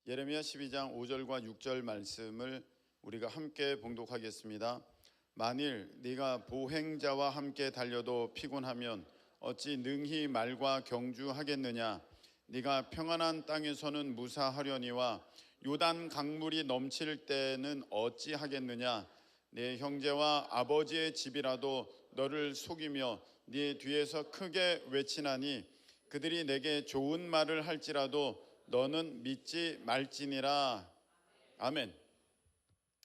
예레미야 12장 5절과 6절 말씀을 우리가 함께 봉독하겠습니다. 만일 네가 보행자와 함께 달려도 피곤하면 어찌 능히 말과 경주하겠느냐. 네가 평안한 땅에서는 무사하려니와 요단 강물이 넘칠 때는 어찌 하겠느냐. 네 형제와 아버지의 집이라도 너를 속이며 네 뒤에서 크게 외치나니 그들이 내게 좋은 말을 할지라도 너는 믿지 말지니라. 아멘.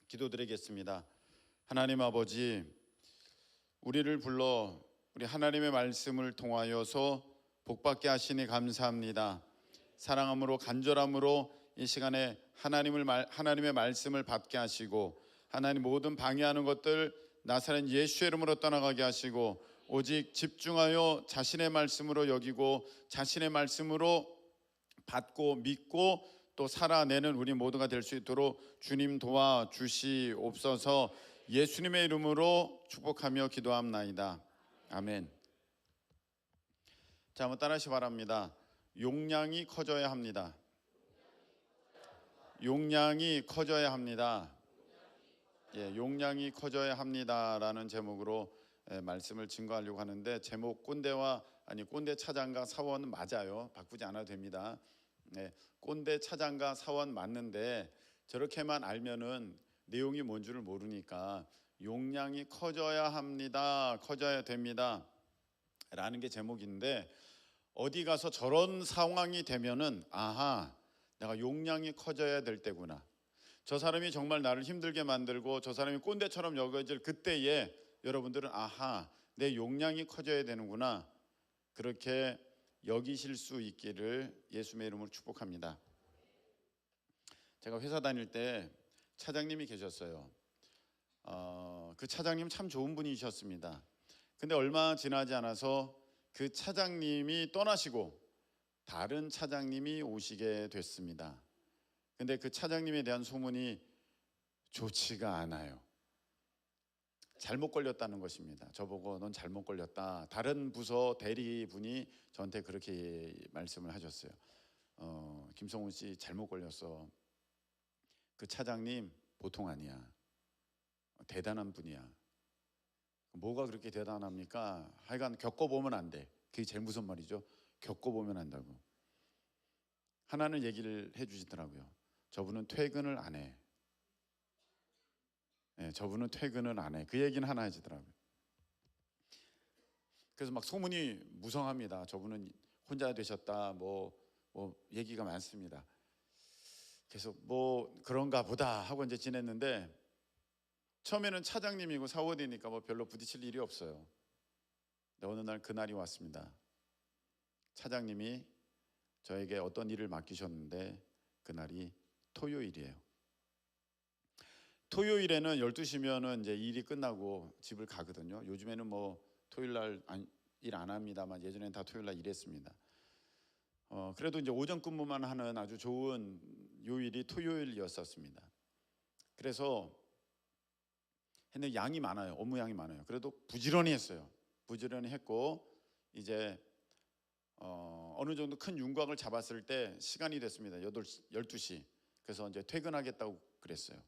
기도드리겠습니다. 하나님 아버지, 우리를 불러 우리 하나님의 말씀을 통하여서 복받게 하시니 감사합니다. 사랑함으로 간절함으로 이 시간에 하나님의 말씀을 받게 하시고, 하나님 모든 방해하는 것들 나사렛 예수의 이름으로 떠나가게 하시고, 오직 집중하여 자신의 말씀으로 여기고 자신의 말씀으로 받고 믿고 또 살아내는 우리 모두가 될 수 있도록 주님 도와주시옵소서. 예수님의 이름으로 축복하며 기도합나이다. 아멘. 자, 한번 따라하시 바랍니다. 용량이 커져야 합니다. 용량이 커져야 합니다. 용량이 커져야 합니다라는 제목으로 말씀을 증거하려고 하는데, 제목 꼰대 차장과 사원 맞아요. 바꾸지 않아도 됩니다. 꼰대 차장과 사원 맞는데 저렇게만 알면은 내용이 뭔 줄을 모르니까 용량이 커져야 합니다, 커져야 됩니다 라는 게 제목인데, 어디 가서 저런 상황이 되면은 아하, 내가 용량이 커져야 될 때구나, 저 사람이 정말 나를 힘들게 만들고 저 사람이 꼰대처럼 여겨질 그때에 여러분들은 아하, 내 용량이 커져야 되는구나, 그렇게 여기실 수 있기를 예수님의 이름으로 축복합니다. 제가 회사 다닐 때 차장님이 계셨어요. 그 차장님 참 좋은 분이셨습니다. 근데 얼마 지나지 않아서 그 차장님이 떠나시고 다른 차장님이 오시게 됐습니다. 근데 그 차장님에 대한 소문이 좋지가 않아요. 잘못 걸렸다는 것입니다. 저보고 넌 잘못 걸렸다. 다른 부서 대리분이 저한테 그렇게 말씀을 하셨어요. 김성훈 씨 잘못 걸렸어. 그 차장님 보통 아니야. 대단한 분이야. 뭐가 그렇게 대단합니까? 하여간 겪어보면 안 돼. 그게 제일 무슨 말이죠? 겪어보면 안다고. 하나는 얘기를 해주시더라고요. 저분은 퇴근을 안 해. 저분은 퇴근을 안 해. 그 얘기는 하나 해주더라고요. 그래서 막 소문이 무성합니다. 저분은 혼자 되셨다, 뭐 얘기가 많습니다. 그래서 뭐 그런가 보다 하고 이제 지냈는데, 처음에는 차장님이고 사원이니까 뭐 별로 부딪힐 일이 없어요. 근데 어느 날 그날이 왔습니다. 차장님이 저에게 어떤 일을 맡기셨는데 그날이 토요일이에요. 토요일에는 12시면은 이제 일이 끝나고 집을 가거든요. 요즘에는 뭐 토요일 날 일 안 합니다만 예전에는 다 토요일 날 일했습니다. 그래도 이제 오전 근무만 하는 아주 좋은 요일이 토요일이었었습니다. 그래서 했는데 양이 많아요. 업무 양이 많아요. 그래도 부지런히 했어요. 부지런히 했고 이제 어느 정도 큰 윤곽을 잡았을 때 시간이 됐습니다. 12시. 그래서 이제 퇴근하겠다고 그랬어요.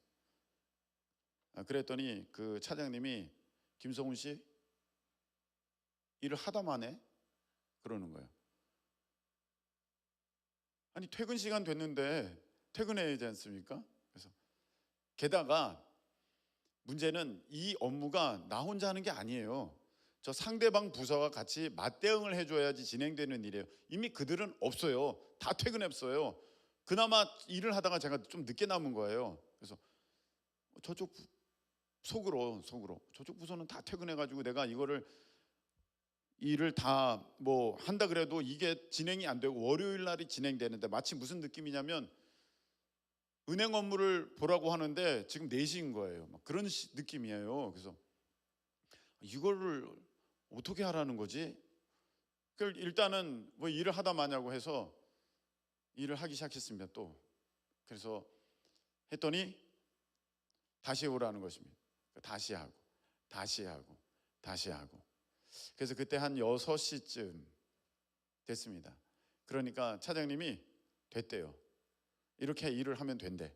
그랬더니 그 차장님이 김성훈 씨 일을 하다만 해? 그러는 거예요. 아니 퇴근 시간 됐는데 퇴근해야지 않습니까? 그래서 게다가 문제는 이 업무가 나 혼자 하는 게 아니에요. 저 상대방 부서가 같이 맞대응을 해줘야지 진행되는 일이에요. 이미 그들은 없어요. 다 퇴근했어요. 그나마 일을 하다가 제가 좀 늦게 남은 거예요. 그래서 저쪽 속으로 저쪽 부서는 다 퇴근해가지고 내가 이거를 일을 다 뭐 한다 그래도 이게 진행이 안 되고 월요일 날이 진행되는데, 마치 무슨 느낌이냐면 은행 업무를 보라고 하는데 지금 4시인 거예요. 막 그런 느낌이에요. 그래서 이거를 어떻게 하라는 거지? 일단은 뭐 일을 하다 마냐고 해서 일을 하기 시작했습니다. 또 그래서 했더니 다시 오라는 것입니다. 다시 하고. 그래서 그때 한 6시쯤 됐습니다. 그러니까 차장님이 됐대요. 이렇게 일을 하면 된대.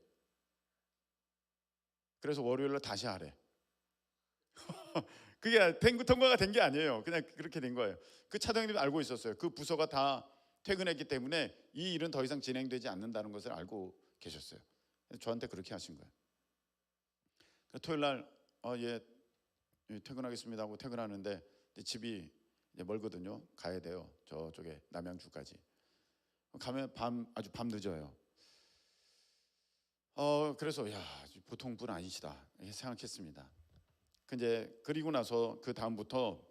그래서 월요일날 다시 하래. 그게 통과가 된 게 아니에요. 그냥 그렇게 된 거예요. 그 차장님도 알고 있었어요. 그 부서가 다 퇴근했기 때문에 이 일은 더 이상 진행되지 않는다는 것을 알고 계셨어요. 저한테 그렇게 하신 거예요. 토요일 날 예, 퇴근하겠습니다 하고 퇴근하는데 집이 이제 멀거든요. 가야 돼요. 저쪽에 남양주까지. 가면 아주 밤 늦어요. 그래서 야, 보통 분 아니시다 생각했습니다. 근데 그리고 나서 그 다음부터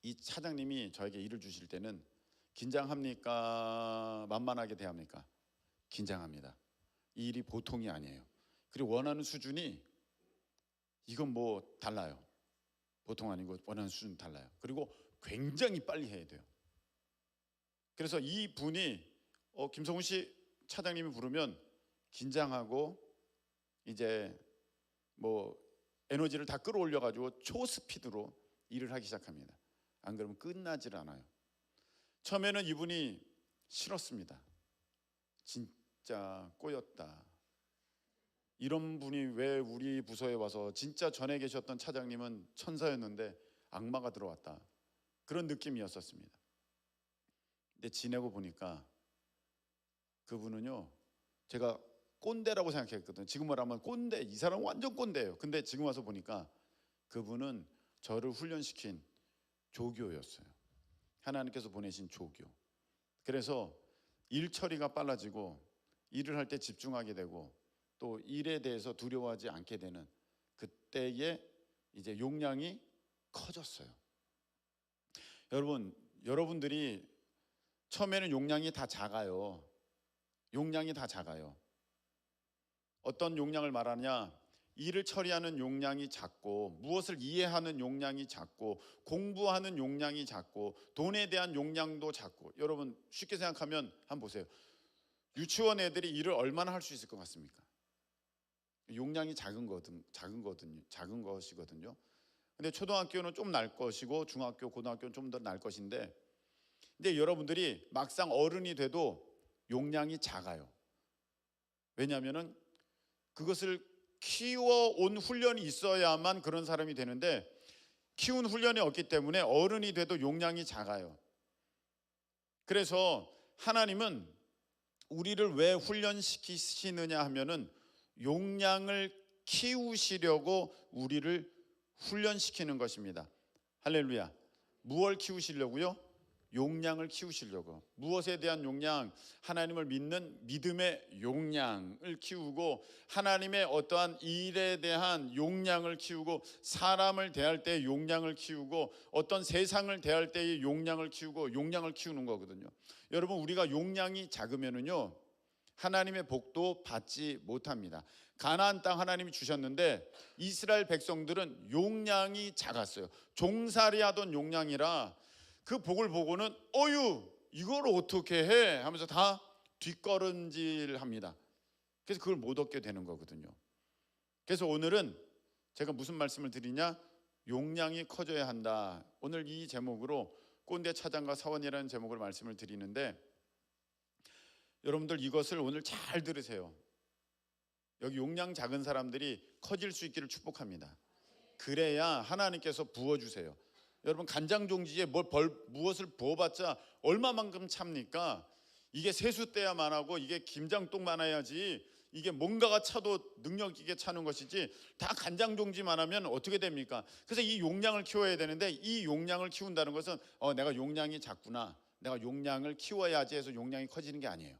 이 차장님이 저에게 일을 주실 때는 긴장합니까? 만만하게 대합니까? 긴장합니다. 이 일이 보통이 아니에요. 그리고 원하는 수준이 이건 뭐 달라요. 보통 아니고 원하는 수준 달라요. 그리고 굉장히 빨리 해야 돼요. 그래서 이 분이 김성훈 씨 차장님이 부르면 긴장하고 이제 뭐 에너지를 다 끌어올려 가지고 초스피드로 일을 하기 시작합니다. 안 그러면 끝나질 않아요. 처음에는 이분이 싫었습니다. 진짜 꼬였다. 이런 분이 왜 우리 부서에 와서, 진짜 전에 계셨던 차장님은 천사였는데 악마가 들어왔다. 그런 느낌이었었습니다. 근데 지내고 보니까 그분은요, 제가 꼰대라고 생각했거든요. 지금 말하면 꼰대, 이 사람은 완전 꼰대예요. 근데 지금 와서 보니까 그분은 저를 훈련시킨 조교였어요. 하나님께서 보내신 조교. 그래서 일 처리가 빨라지고 일을 할 때 집중하게 되고 또 일에 대해서 두려워하지 않게 되는, 그때의 이제 용량이 커졌어요. 여러분들이 처음에는 용량이 다 작아요. 용량이 다 작아요. 어떤 용량을 말하냐? 일을 처리하는 용량이 작고, 무엇을 이해하는 용량이 작고, 공부하는 용량이 작고, 돈에 대한 용량도 작고. 여러분 쉽게 생각하면 한번 보세요. 유치원 애들이 일을 얼마나 할 수 있을 것 같습니까? 용량이 작은 것이거든요. 근데 초등학교는 좀 날 것이고 중학교, 고등학교는 좀 더 날 것인데, 근데 여러분들이 막상 어른이 돼도 용량이 작아요. 왜냐하면은 그것을 키워온 훈련이 있어야만 그런 사람이 되는데, 키운 훈련이 없기 때문에 어른이 돼도 용량이 작아요. 그래서 하나님은 우리를 왜 훈련시키시느냐 하면은 용량을 키우시려고 우리를 훈련시키는 것입니다. 할렐루야. 무엇을 키우시려고요? 용량을 키우시려고. 무엇에 대한 용량? 하나님을 믿는 믿음의 용량을 키우고, 하나님의 어떠한 일에 대한 용량을 키우고, 사람을 대할 때의 용량을 키우고, 어떤 세상을 대할 때의 용량을 키우고, 용량을 키우는 거거든요. 여러분, 우리가 용량이 작으면은요, 하나님의 복도 받지 못합니다. 가나안 땅 하나님이 주셨는데 이스라엘 백성들은 용량이 작았어요. 종살이 하던 용량이라 그 복을 보고는 어유 이걸 어떻게 해 하면서 다 뒷걸음질합니다. 그래서 그걸 못 얻게 되는 거거든요. 그래서 오늘은 제가 무슨 말씀을 드리냐? 용량이 커져야 한다. 오늘 이 제목으로 꼰대 차장과 사원이라는 제목으로 말씀을 드리는데, 여러분들 이것을 오늘 잘 들으세요. 여기 용량 작은 사람들이 커질 수 있기를 축복합니다. 그래야 하나님께서 부어주세요. 여러분 간장종지에 무엇을 부어봤자 얼마만큼 찹니까? 이게 세숫대야만 하고 이게 김장독 많아야지, 이게 뭔가가 차도 능력 있게 차는 것이지 다 간장종지만 하면 어떻게 됩니까? 그래서 이 용량을 키워야 되는데, 이 용량을 키운다는 것은 내가 용량이 작구나, 내가 용량을 키워야지 해서 용량이 커지는 게 아니에요.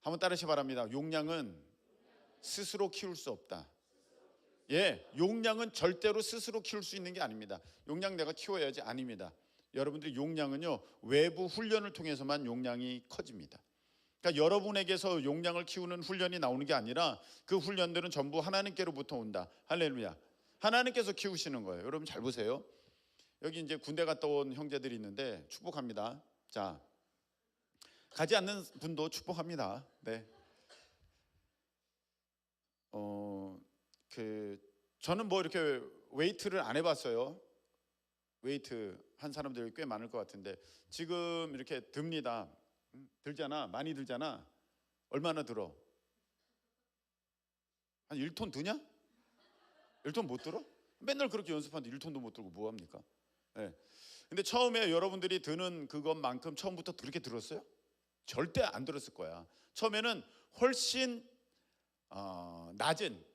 한번 따르시 바랍니다. 용량은 스스로 키울 수 없다. 예, 용량은 절대로 스스로 키울 수 있는 게 아닙니다. 용량 내가 키워야지 아닙니다. 여러분들이 용량은요, 외부 훈련을 통해서만 용량이 커집니다. 그러니까 여러분에게서 용량을 키우는 훈련이 나오는 게 아니라 그 훈련들은 전부 하나님께로부터 온다. 할렐루야. 하나님께서 키우시는 거예요. 여러분 잘 보세요. 여기 이제 군대 갔다 온 형제들이 있는데 축복합니다. 자, 가지 않는 분도 축복합니다. 네. 저는 뭐 이렇게 웨이트를 안 해봤어요. 웨이트 한 사람들이 꽤 많을 것 같은데 지금 이렇게 듭니다. 들잖아, 많이 들잖아. 얼마나 들어? 한 1톤 드냐? 1톤 못 들어? 맨날 그렇게 연습하는데 1톤도 못 들고 뭐 합니까? 네. 근데 처음에 여러분들이 드는 그것만큼 처음부터 그렇게 들었어요? 절대 안 들었을 거야. 처음에는 훨씬 낮은,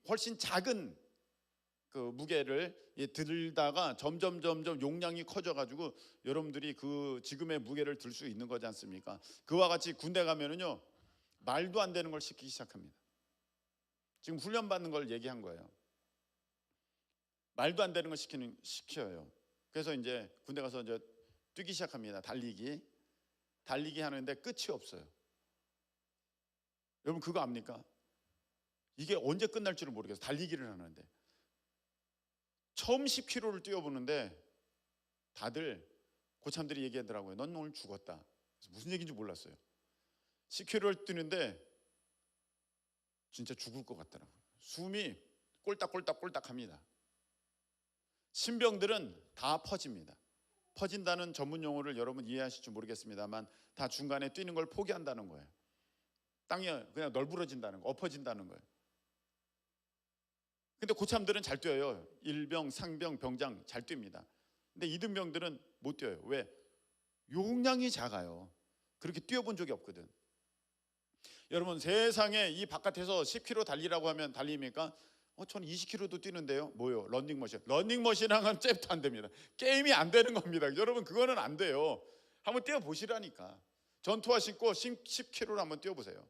훨씬 작은 그 무게를 들다가 점점 용량이 커져가지고 여러분들이 그 지금의 무게를 들 수 있는 거지 않습니까? 그와 같이 군대 가면은요 말도 안 되는 걸 시키기 시작합니다. 지금 훈련 받는 걸 얘기한 거예요. 말도 안 되는 걸 시켜요. 그래서 이제 군대 가서 이제 뛰기 시작합니다. 달리기 하는데 끝이 없어요. 여러분 그거 압니까? 이게 언제 끝날 줄을 모르겠어요. 달리기를 하는데 처음 10km를 뛰어보는데 다들 고참들이 얘기하더라고요. 넌 오늘 죽었다. 무슨 얘기인지 몰랐어요. 10km를 뛰는데 진짜 죽을 것 같더라고요. 숨이 꼴딱꼴딱 합니다. 신병들은 다 퍼집니다. 퍼진다는 전문 용어를 여러분 이해하실지 모르겠습니다만 다 중간에 뛰는 걸 포기한다는 거예요. 땅이 그냥 널브러진다는 거, 엎어진다는 거예요. 근데 고참들은 잘 뛰어요. 일병, 상병, 병장 잘 뜁니다. 근데 이등병들은 못 뛰어요. 왜? 용량이 작아요. 그렇게 뛰어본 적이 없거든. 여러분 세상에 이 바깥에서 10km 달리라고 하면 달립니까? 저는 20km도 뛰는데요. 뭐요? 런닝머신. 런닝머신하고는 잽도 안 됩니다. 게임이 안 되는 겁니다. 여러분 그거는 안 돼요. 한번 뛰어보시라니까. 전투화 신고 10km를 한번 뛰어보세요.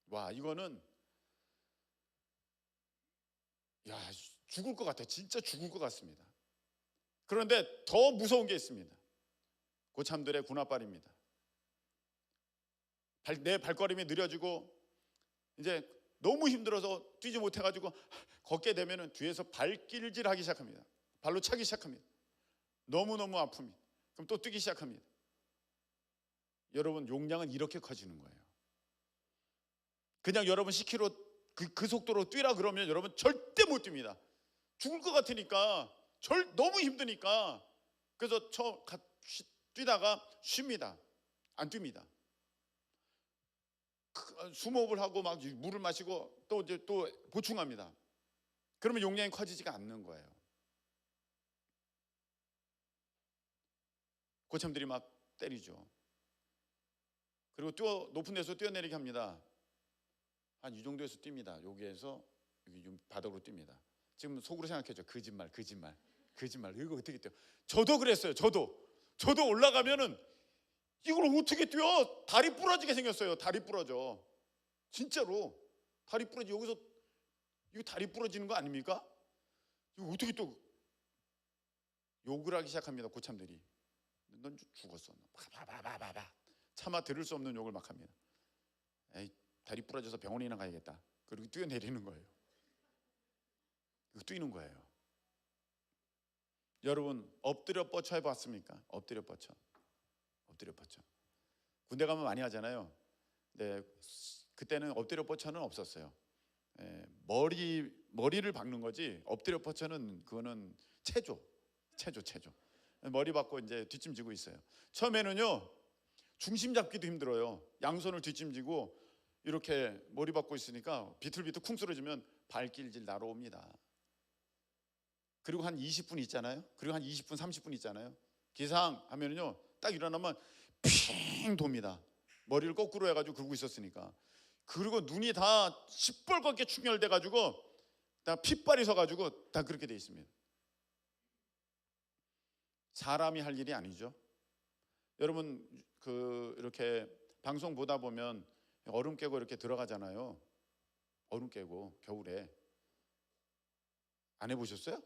와 이거는 죽을 것 같아요. 진짜 죽을 것 같습니다. 그런데 더 무서운 게 있습니다. 고참들의 군홧발입니다. 내 발걸음이 느려지고 이제 너무 힘들어서 뛰지 못해가지고 걷게 되면은 뒤에서 발길질하기 시작합니다. 발로 차기 시작합니다. 너무너무 아픕니다. 그럼 또 뛰기 시작합니다. 여러분 용량은 이렇게 커지는 거예요. 그냥 여러분 10km 그 속도로 뛰라 그러면 여러분 절대 못 뜁니다. 죽을 것 같으니까 너무 힘드니까. 그래서 뛰다가 쉽니다. 안 뜁니다. 숨호흡을 하고 막 물을 마시고 또 보충합니다. 그러면 용량이 커지지가 않는 거예요. 고참들이 막 때리죠. 그리고 높은 데서 뛰어내리게 합니다. 한 이 정도에서 뜁니다. 여기에서 여기 바닥으로 뜁니다. 지금 속으로 생각해죠. 거짓말. 이거 어떻게 뛰어? 저도 그랬어요. 저도 올라가면은 이걸 어떻게 뛰어? 다리 부러지게 생겼어요. 다리 부러져. 진짜로 다리 부러지. 여기서 이거 다리 부러지는 거 아닙니까? 이거 어떻게 또 욕을 하기 시작합니다. 고참들이. 넌 죽었어. 봐봐. 차마 들을 수 없는 욕을 막 합니다. 에이, 다리 부러져서 병원이나 가야겠다. 그리고 뛰어내리는 거예요. 이거 뛰는 거예요. 여러분 엎드려 뻗쳐 해봤습니까? 엎드려 뻗쳐. 군대 가면 많이 하잖아요. 네, 그때는 엎드려 뻗쳐는 없었어요. 머리를 박는 거지 엎드려 뻗쳐는 그거는 체조. 머리 박고 이제 뒷짐지고 있어요. 처음에는요 중심 잡기도 힘들어요. 양손을 뒷짐지고 이렇게 머리 박고 있으니까 비틀비틀 쿵 쓰러지면 발길질 날아옵니다. 그리고 한 20분 있잖아요. 그리고 한 20분 30분 있잖아요. 기상 하면은요 딱 일어나면 핑 돕니다. 머리를 거꾸로 해가지고 그러고 있었으니까. 그리고 눈이 다 시뻘겋게 충혈돼가지고 다 핏발이 서가지고 다 그렇게 돼 있습니다. 사람이 할 일이 아니죠. 여러분 이렇게 방송 보다 보면 얼음 깨고 이렇게 들어가잖아요. 얼음 깨고 겨울에 안 해보셨어요?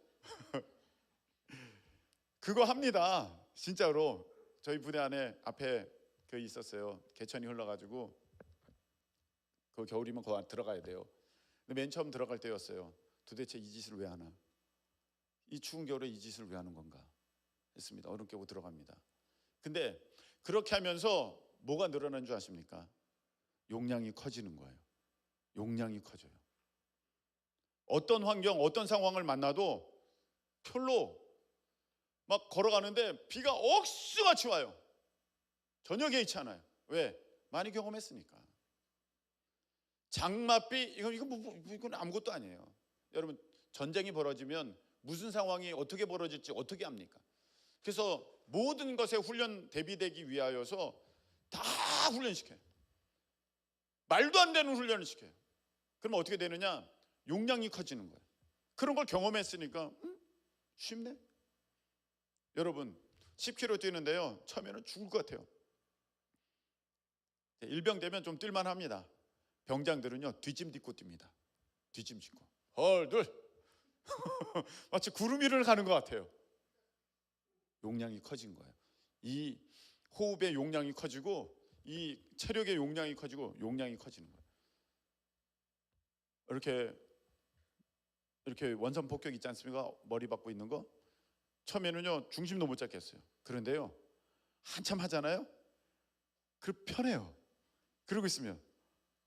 그거 합니다. 진짜로. 저희 부대 안에 앞에 그 있었어요. 개천이 흘러가지고 그 겨울이면 거기 들어가야 돼요. 근데 맨 처음 들어갈 때였어요. 도대체 이 짓을 왜 하나? 이 추운 겨울에 이 짓을 왜 하는 건가 했습니다. 얼음 깨고 들어갑니다. 근데 그렇게 하면서 뭐가 늘어나는 줄 아십니까? 용량이 커지는 거예요. 용량이 커져요. 어떤 환경, 어떤 상황을 만나도 별로 막 걸어가는데 비가 억수같이 와요. 전혀 개의치 않아요. 왜? 많이 경험했으니까. 장맛비 이건 아무것도 아니에요. 여러분, 전쟁이 벌어지면 무슨 상황이 어떻게 벌어질지 어떻게 합니까? 그래서 모든 것에 훈련 대비되기 위하여서 다 훈련시켜요. 말도 안 되는 훈련을 시켜요. 그러면 어떻게 되느냐? 용량이 커지는 거예요. 그런 걸 경험했으니까 쉽네. 여러분, 10km 뛰는데요, 처음에는 죽을 것 같아요. 일병 되면 좀 뛸만 합니다. 병장들은요, 뒷짐 딛고 뜁니다. 뒷짐 짚고 헐들 마치 구름 위를 가는 것 같아요. 용량이 커진 거예요. 이 호흡의 용량이 커지고 이 체력의 용량이 커지고 용량이 커지는 거예요. 이렇게 원선 폭격 있지 않습니까? 머리 박고 있는 거. 처음에는요, 중심도 못 잡겠어요. 그런데요, 한참 하잖아요. 그 편해요. 그러고 있으면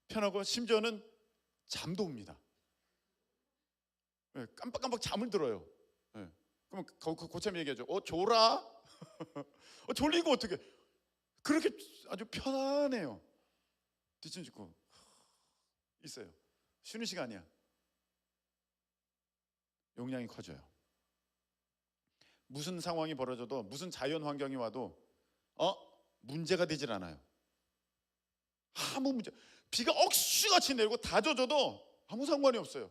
편하고 심지어는 잠도 옵니다. 깜빡깜빡 잠을 들어요. 그럼 고참 얘기하죠. 졸아? 졸린 거 어떻게? 그렇게 아주 편안해요. 뒷짐 짓고 있어요. 쉬는 시간이야. 용량이 커져요. 무슨 상황이 벌어져도, 무슨 자연 환경이 와도 문제가 되질 않아요. 아무 문제. 비가 억수같이 내리고 다 젖어도 아무 상관이 없어요.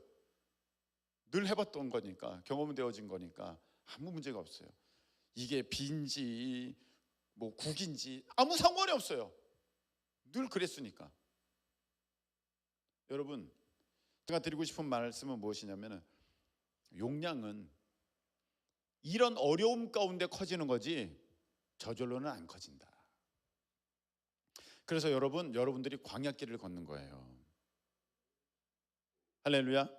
늘 해봤던 거니까, 경험은 되어진 거니까 아무 문제가 없어요. 이게 비인지 뭐 국인지 아무 상관이 없어요. 늘 그랬으니까. 여러분, 제가 드리고 싶은 말씀은 무엇이냐면, 용량은 이런 어려움 가운데 커지는 거지 저절로는 안 커진다. 그래서 여러분들이 광야길을 걷는 거예요. 할렐루야.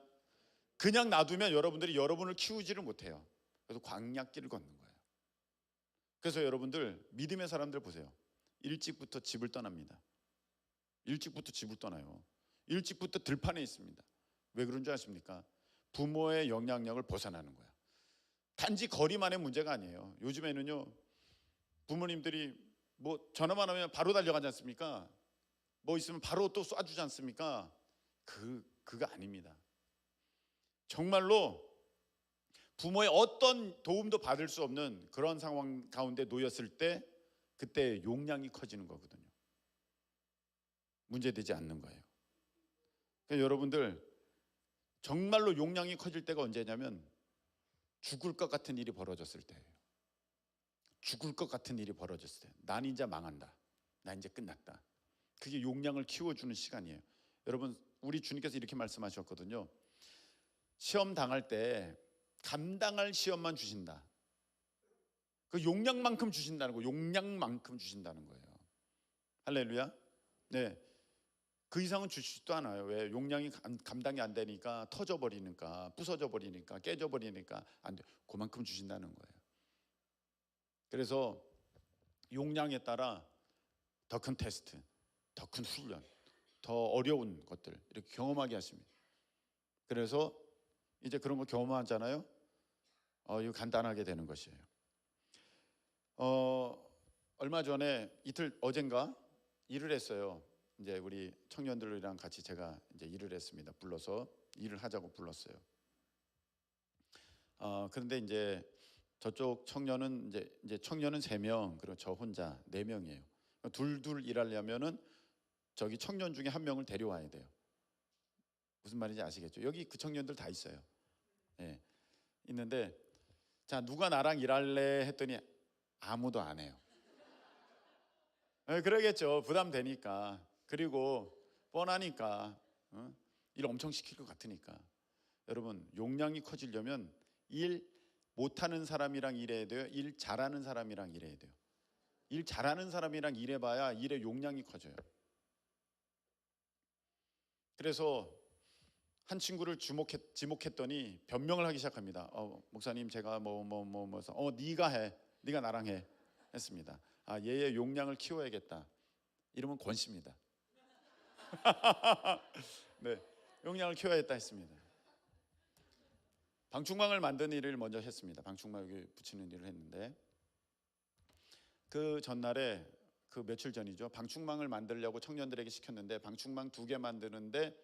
그냥 놔두면 여러분들이 여러분을 키우지를 못해요. 그래서 광야길을 걷는 거예요. 그래서 여러분들, 믿음의 사람들 보세요. 일찍부터 집을 떠납니다. 일찍부터 집을 떠나요. 일찍부터 들판에 있습니다. 왜 그런 줄 아십니까? 부모의 영향력을 벗어나는 거예요. 단지 거리만의 문제가 아니에요. 요즘에는요, 부모님들이 뭐 전화만 하면 바로 달려가지 않습니까? 뭐 있으면 바로 또 쏴주지 않습니까? 그거 아닙니다. 정말로 부모의 어떤 도움도 받을 수 없는 그런 상황 가운데 놓였을 때, 그때 용량이 커지는 거거든요. 문제되지 않는 거예요. 그러니까 여러분들, 정말로 용량이 커질 때가 언제냐면 죽을 것 같은 일이 벌어졌을 때예요. 죽을 것 같은 일이 벌어졌을 때, 난 이제 망한다, 나 이제 끝났다. 그게 용량을 키워주는 시간이에요. 여러분, 우리 주님께서 이렇게 말씀하셨거든요. 시험 당할 때 감당할 시험만 주신다. 그 용량만큼 주신다는 거예요. 용량만큼 주신다는 거예요. 할렐루야. 네, 그 이상은 주시지도 않아요. 왜? 용량이 감당이 안 되니까, 터져버리니까, 부서져버리니까, 깨져버리니까 안 돼. 그만큼 주신다는 거예요. 그래서 용량에 따라 더 큰 테스트, 더 큰 훈련, 더 어려운 것들 이렇게 경험하게 하십니다. 그래서 이제 그런 거 경험하잖아요. 이거 간단하게 되는 것이에요. 얼마 전에 어젠가 일을 했어요. 이제 우리 청년들이랑 같이 제가 이제 일을 했습니다. 불러서 일을 하자고 불렀어요. 그런데 이제 저쪽 청년은 이제 청년은 3명, 그리고 저 혼자 4명이에요. 둘 일하려면은 저기 청년 중에 1명을 데려와야 돼요. 무슨 말인지 아시겠죠? 여기 그 청년들 다 있어요. 예, 있는데, 자, 누가 나랑 일할래 했더니 아무도 안 해요. 그러겠죠. 부담되니까. 그리고 뻔하니까, 일 엄청 시킬 것 같으니까. 여러분, 용량이 커지려면 일 못하는 사람이랑 일해야 돼요? 일 잘하는 사람이랑 일해야 돼요? 일 잘하는 사람이랑 일해봐야 일의 용량이 커져요. 그래서 한 친구를 지목했더니 변명을 하기 시작합니다. 목사님, 제가 네가 해, 네가 나랑 해 했습니다. 얘의 용량을 키워야겠다. 이러면 권씨입니다. 네, 용량을 키워야겠다 했습니다. 방충망을 만드는 일을 먼저 했습니다. 방충망 여기 붙이는 일을 했는데, 그 전날에, 그 며칠 전이죠, 방충망을 만들려고 청년들에게 시켰는데 방충망 2개 만드는데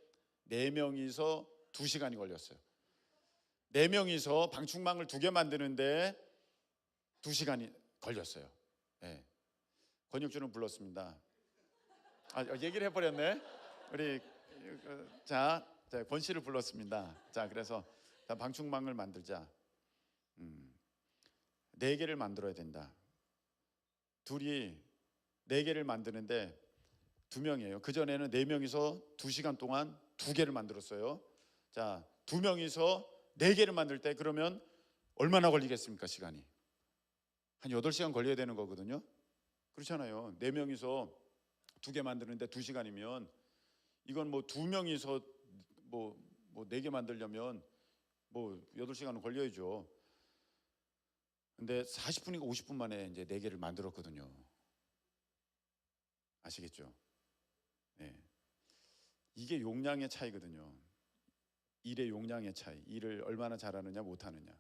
4명이서 2시간이 걸렸어요. 4명이서 방충망을 2개 만드는데 2시간이 걸렸어요. 네. 권혁준은 불렀습니다. 얘기를 해버렸네. 우리 권 씨를 불렀습니다. 자, 그래서 방충망을 만들자. 4개를 만들어야 된다. 둘이 4개를 만드는데 2명이에요. 그전에는 4명이서 2시간 동안 2개를 만들었어요. 자, 2명이서 4개를 만들 때 그러면 얼마나 걸리겠습니까? 시간이 한 8시간 걸려야 되는 거거든요. 그렇잖아요. 4명이서 2개 만드는데 2시간이면 이건 뭐 2명이서 뭐 4개 만들려면 뭐 8시간은 걸려야죠. 근데 40분인가 50분 만에 이제 4개를 만들었거든요. 아시겠죠? 네. 이게 용량의 차이거든요. 일의 용량의 차이. 일을 얼마나 잘하느냐 못하느냐.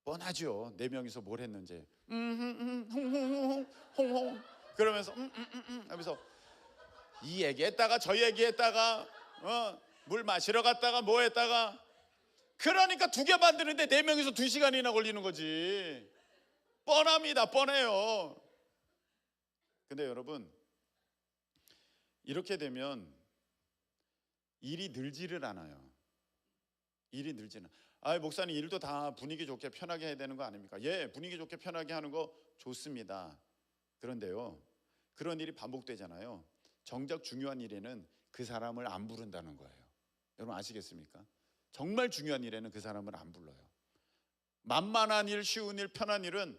뻔하죠. 4명이서 뭘 했는지. 홍홍 그러면서 하면서 이 얘기했다가 저 얘기했다가 물 마시러 갔다가 뭐 했다가, 그러니까 2개 만드는데 4명이서 2시간이나 걸리는 거지. 뻔합니다. 뻔해요. 근데 여러분, 이렇게 되면 일이 늘지를 않아요. 일이 늘지는. 목사님, 일도 다 분위기 좋게 편하게 해야 되는 거 아닙니까? 예, 분위기 좋게 편하게 하는 거 좋습니다. 그런데요, 그런 일이 반복되잖아요. 정작 중요한 일에는 그 사람을 안 부른다는 거예요. 여러분 아시겠습니까? 정말 중요한 일에는 그 사람을 안 불러요. 만만한 일, 쉬운 일, 편한 일은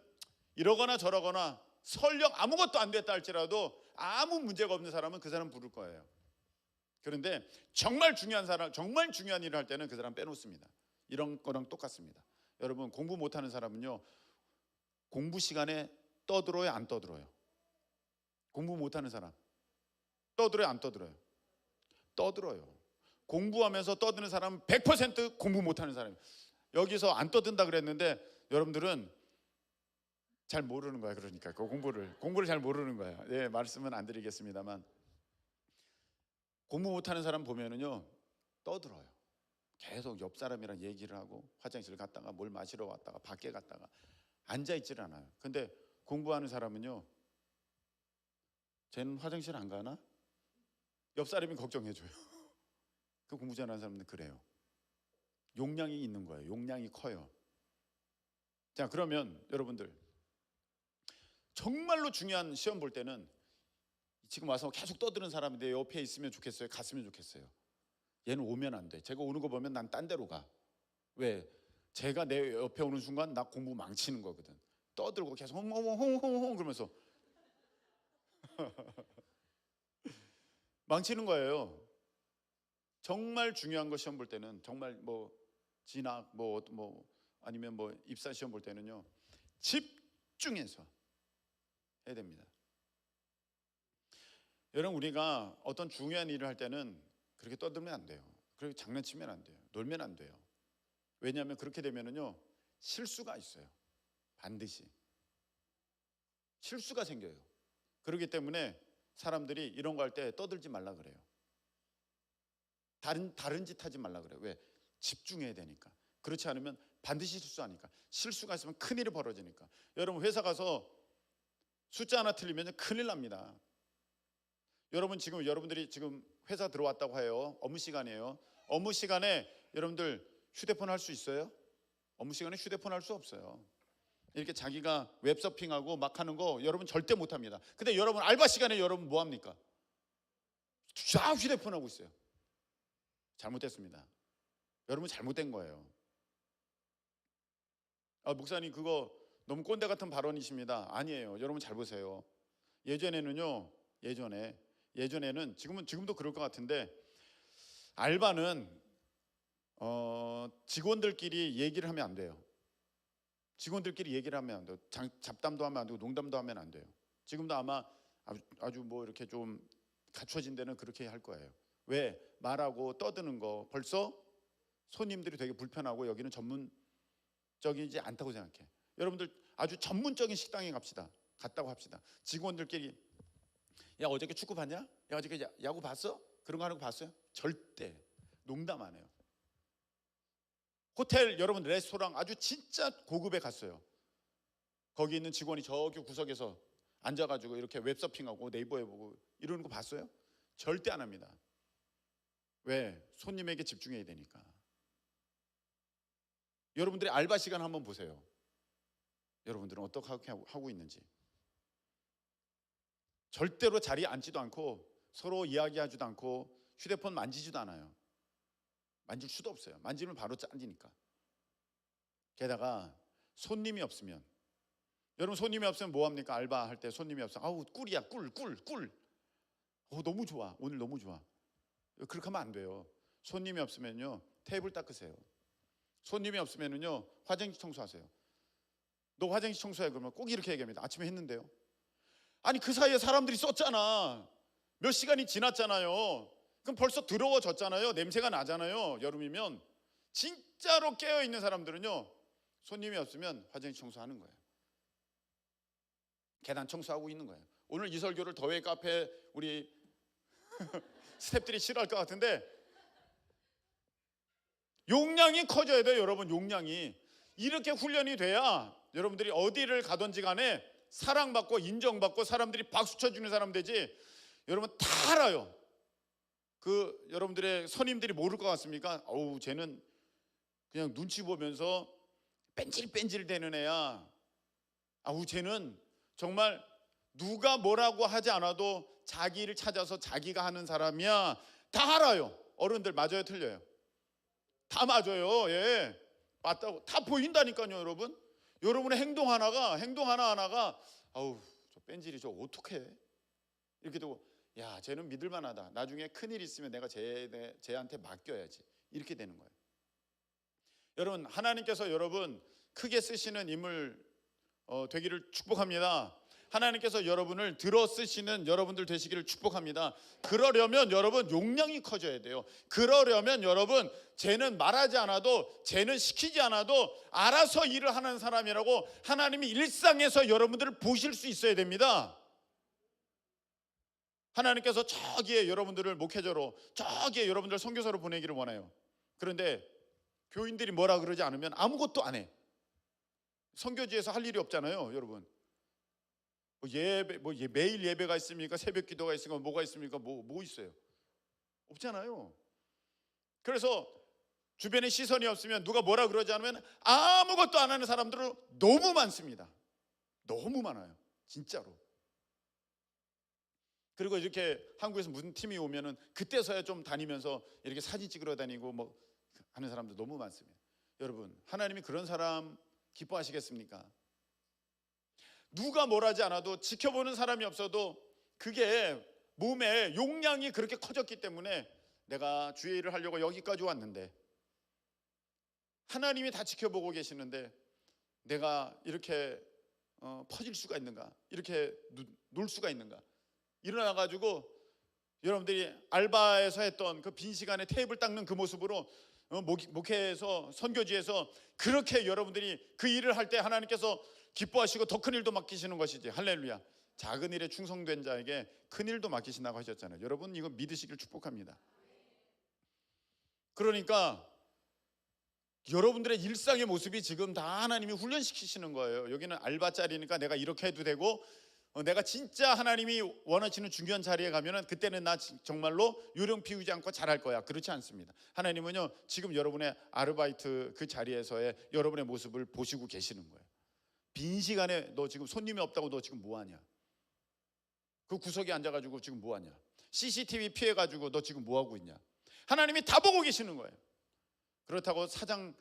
이러거나 저러거나 설령 아무것도 안 됐다 할지라도 아무 문제가 없는 사람은 그 사람 부를 거예요. 그런데 정말 중요한 사람, 정말 중요한 일을 할 때는 그 사람 빼놓습니다. 이런 거랑 똑같습니다. 여러분, 공부 못하는 사람은요, 공부 시간에 떠들어요, 안 떠들어요? 공부 못하는 사람 떠들어요, 안 떠들어요? 떠들어요. 공부하면서 떠드는 사람은 100% 공부 못하는 사람이에요. 여기서 안 떠든다 그랬는데 여러분들은 잘 모르는 거예요. 그러니까 그 공부를 잘 모르는 거예요. 예, 말씀은 안 드리겠습니다만, 공부 못하는 사람 보면은요, 떠들어요. 계속 옆 사람이랑 얘기를 하고 화장실 갔다가 뭘 마시러 왔다가 밖에 갔다가 앉아있질 않아요. 근데 공부하는 사람은요, 쟤는 화장실 안 가나? 옆 사람이 걱정해줘요. 그 공부 잘하는 사람은 그래요. 용량이 있는 거예요. 용량이 커요. 자, 그러면 여러분들, 정말로 중요한 시험 볼 때는 지금 와서 계속 떠드는 사람이 내 옆에 있으면 좋겠어요? 갔으면 좋겠어요? 얘는 오면 안 돼. 제가 오는 거 보면 난 딴 데로 가. 왜? 제가 내 옆에 오는 순간 나 공부 망치는 거거든. 떠들고 계속 홍홍홍홍홍 그러면서 망치는 거예요. 정말 중요한 거 시험 볼 때는, 정말 뭐 진학 뭐 아니면 뭐 입사 시험 볼 때는요, 집중해서 해야 됩니다. 여러분, 우리가 어떤 중요한 일을 할 때는 그렇게 떠들면 안 돼요. 그렇게 장난치면 안 돼요. 놀면 안 돼요. 왜냐하면 그렇게 되면은요, 실수가 있어요. 반드시 실수가 생겨요. 그렇기 때문에 사람들이 이런 거 할 때 떠들지 말라 그래요. 다른 짓 하지 말라 그래요. 왜? 집중해야 되니까. 그렇지 않으면 반드시 실수하니까. 실수가 있으면 큰일이 벌어지니까. 여러분, 회사 가서 숫자 하나 틀리면 큰일 납니다. 여러분들이 지금 회사 들어왔다고 해요. 업무 시간이에요. 업무 시간에 여러분들 휴대폰 할 수 있어요? 업무 시간에 휴대폰 할 수 없어요. 이렇게 자기가 웹서핑하고 막 하는 거 여러분 절대 못 합니다. 근데 여러분 알바 시간에 여러분 뭐 합니까? 쫙 휴대폰 하고 있어요. 잘못됐습니다. 여러분 잘못된 거예요. 목사님, 그거 너무 꼰대 같은 발언이십니다. 아니에요. 여러분 잘 보세요. 예전에는요, 예전에는 지금도 그럴 것 같은데, 알바는 직원들끼리 얘기를 하면 안 돼요. 직원들끼리 얘기를 하면 안 돼요. 잡담도 하면 안 되고 농담도 하면 안 돼요. 지금도 아마 아주 뭐 이렇게 좀 갖춰진 데는 그렇게 할 거예요. 왜? 말하고 떠드는 거 벌써 손님들이 되게 불편하고 여기는 전문적이지 않다고 생각해. 여러분들 아주 전문적인 식당에 갔다고 합시다. 직원들끼리, 야 어저께 축구 봤냐? 야 어저께 야구 봤어? 그런 거 하는 거 봤어요? 절대. 농담 안 해요. 호텔 여러분 레스토랑 아주 진짜 고급에 갔어요. 거기 있는 직원이 저기 구석에서 앉아가지고 이렇게 웹서핑하고 네이버에 보고 이러는 거 봤어요? 절대 안 합니다. 왜? 손님에게 집중해야 되니까. 여러분들의 알바 시간 한번 보세요. 여러분들은 어떻게 하고 있는지. 절대로 자리에 앉지도 않고 서로 이야기하지도 않고 휴대폰 만지지도 않아요. 만질 수도 없어요. 만지면 바로 잘리니까. 게다가 손님이 없으면, 여러분 손님이 없으면 뭐 합니까? 알바할 때 손님이 없으면 아우 꿀이야, 꿀. 너무 좋아. 오늘 너무 좋아. 그렇게 하면 안 돼요. 손님이 없으면요 테이블 닦으세요. 손님이 없으면요 화장실 청소하세요. 너 화장실 청소해. 그러면 꼭 이렇게 얘기합니다. 아침에 했는데요. 아니 그 사이에 사람들이 썼잖아. 몇 시간이 지났잖아요. 그럼 벌써 더러워졌잖아요. 냄새가 나잖아요. 여름이면. 진짜로 깨어있는 사람들은요 손님이 없으면 화장실 청소하는 거예요. 계단 청소하고 있는 거예요. 오늘 이 설교를 더웨이 카페 우리 스태프들이 싫어할 것 같은데, 용량이 커져야 돼요. 여러분 용량이 이렇게 훈련이 돼야 여러분들이 어디를 가든지 간에 사랑받고 인정받고 사람들이 박수 쳐주는 사람 되지. 여러분 다 알아요. 그 여러분들의 선임들이 모를 것 같습니까? 어우 쟤는 그냥 눈치 보면서 뺀질뺀질 대는 애야. 아우 쟤는 정말 누가 뭐라고 하지 않아도 자기를 찾아서 자기가 하는 사람이야. 다 알아요. 어른들 맞아요 틀려요? 다 맞아요. 예, 맞다고 다 보인다니까요. 여러분 여러분의 행동 하나하나가 아우 저 뺀질이 저 어떡해 이렇게 되고, 야 쟤는 믿을만하다. 나중에 큰일 있으면 내가 쟤한테 맡겨야지. 이렇게 되는 거예요. 여러분 하나님께서 여러분 크게 쓰시는 인물 되기를 축복합니다. 하나님께서 여러분을 들어 쓰시는 여러분들 되시기를 축복합니다. 그러려면 여러분 용량이 커져야 돼요. 그러려면 여러분 쟤는 말하지 않아도, 쟤는 시키지 않아도 알아서 일을 하는 사람이라고 하나님이 일상에서 여러분들을 보실 수 있어야 됩니다. 하나님께서 저기에 여러분들을 목회자로, 저기에 여러분들 선교사로 보내기를 원해요. 그런데 교인들이 뭐라 그러지 않으면 아무것도 안 해. 선교지에서 할 일이 없잖아요. 여러분 매일 예배가 있습니까? 새벽 기도가 있습니까? 뭐가 있습니까? 뭐 있어요? 없잖아요. 그래서 주변에 시선이 없으면, 누가 뭐라 그러지 않으면 아무것도 안 하는 사람들은 너무 많습니다. 너무 많아요. 진짜로. 그리고 이렇게 한국에서 무슨 팀이 오면은 그때서야 좀 다니면서 이렇게 사진 찍으러 다니고 뭐 하는 사람들 너무 많습니다. 여러분 하나님이 그런 사람 기뻐하시겠습니까? 누가 뭘 하지 않아도, 지켜보는 사람이 없어도 그게 몸에 용량이 그렇게 커졌기 때문에 내가 주의 일을 하려고 여기까지 왔는데, 하나님이 다 지켜보고 계시는데 내가 이렇게 퍼질 수가 있는가? 이렇게 놀 수가 있는가? 일어나가지고 여러분들이 알바에서 했던 그 빈 시간에 테이블 닦는 그 모습으로 목회에서 선교지에서 그렇게 여러분들이 그 일을 할 때 하나님께서 기뻐하시고 더 큰 일도 맡기시는 것이지. 할렐루야. 작은 일에 충성된 자에게 큰 일도 맡기신다고 하셨잖아요. 여러분 이거 믿으시길 축복합니다. 그러니까 여러분들의 일상의 모습이 지금 다 하나님이 훈련시키시는 거예요. 여기는 알바 자리니까 내가 이렇게 해도 되고, 내가 진짜 하나님이 원하시는 중요한 자리에 가면은 그때는 나 정말로 요령 피우지 않고 잘할 거야. 그렇지 않습니다. 하나님은요 지금 여러분의 아르바이트 그 자리에서의 여러분의 모습을 보시고 계시는 거예요. 빈 시간에 너 지금 손님이 없다고 너 지금 뭐하냐? 그 구석에 앉아가지고 지금 뭐하냐? CCTV 피해가지고 너 지금 뭐하고 있냐? 하나님이 다 보고 계시는 거예요. 그렇다고 사장